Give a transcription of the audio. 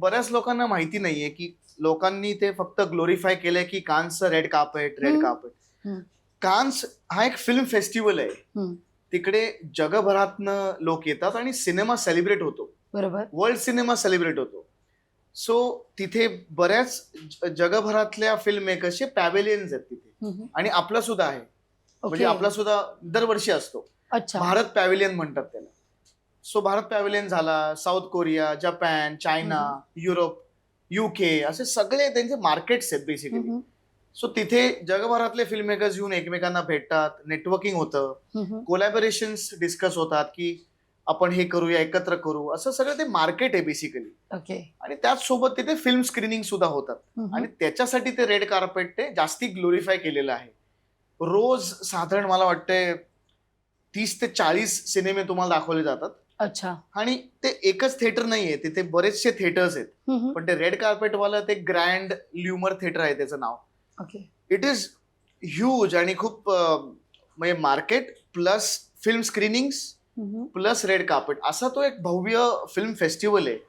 बऱ्याच लोकांना माहिती नाहीये की लोकांनी ते फक्त ग्लोरीफाय केलंय की कान्सचं रेड कार्पेट रेड हम्म. कार्पेट. हम्म. कान्स हा एक फिल्म फेस्टिवल आहे. हम्म. तिकडे जगभरातनं लोक येतात आणि सिनेमा सेलिब्रेट होतो. बरोबर. वर्ल्ड सिनेमा सेलिब्रेट होतो. सो तिथे बऱ्याच जगभरातल्या फिल्म मेकर्सचे पॅव्हेलियन्स आहेत तिथे. हम्म. आणि आपला सुद्धा आहे. म्हणजे ओके. आपला सुद्धा दरवर्षी असतो. अच्छा. भारत पॅव्हेलियन म्हणतात त्याला. सो भारत पॅव्हेलियन झाला, south Korea, Japan, China, Europe, UK असे सगळे त्यांचे मार्केट्स आहेत बेसिकली. हम्म. सो तिथे जगभरातले फिल्म मेकर्स येऊन एकमेकांना भेटतात, नेटवर्किंग होतं, हम्म. कोलॅबोरेशन्स डिस्कस होतात की आपण हे करूया, एकत्र करू, असं सगळं ते मार्केट आहे बेसिकली. ओके. आणि त्याच सोबत तिथे फिल्म स्क्रीनिंग सुद्धा होतात. हम्म. आणि त्याच्यासाठी ते रेड कार्पेट ते जास्ती ग्लोरीफाय केलेलं आहे. रोज साधारण मला वाटतंय 30 ते 40 सिनेमे तुम्हाला दाखवले जातात. अच्छा. आणि ते एकच थिएटर नाहीये, तिथे बरेचसे थिएटर्स आहेत. हम्म. पण ते रेड कार्पेटवालं ते ग्रँड ल्युमर थिएटर आहे त्याचं नाव. ओके. इट इज ह्यूज आणि खूप म्हणजे मार्केट प्लस फिल्म स्क्रीनिंग्स हम्म. प्लस रेड कार्पेट असा तो एक भव्य फिल्म फेस्टिवल आहे.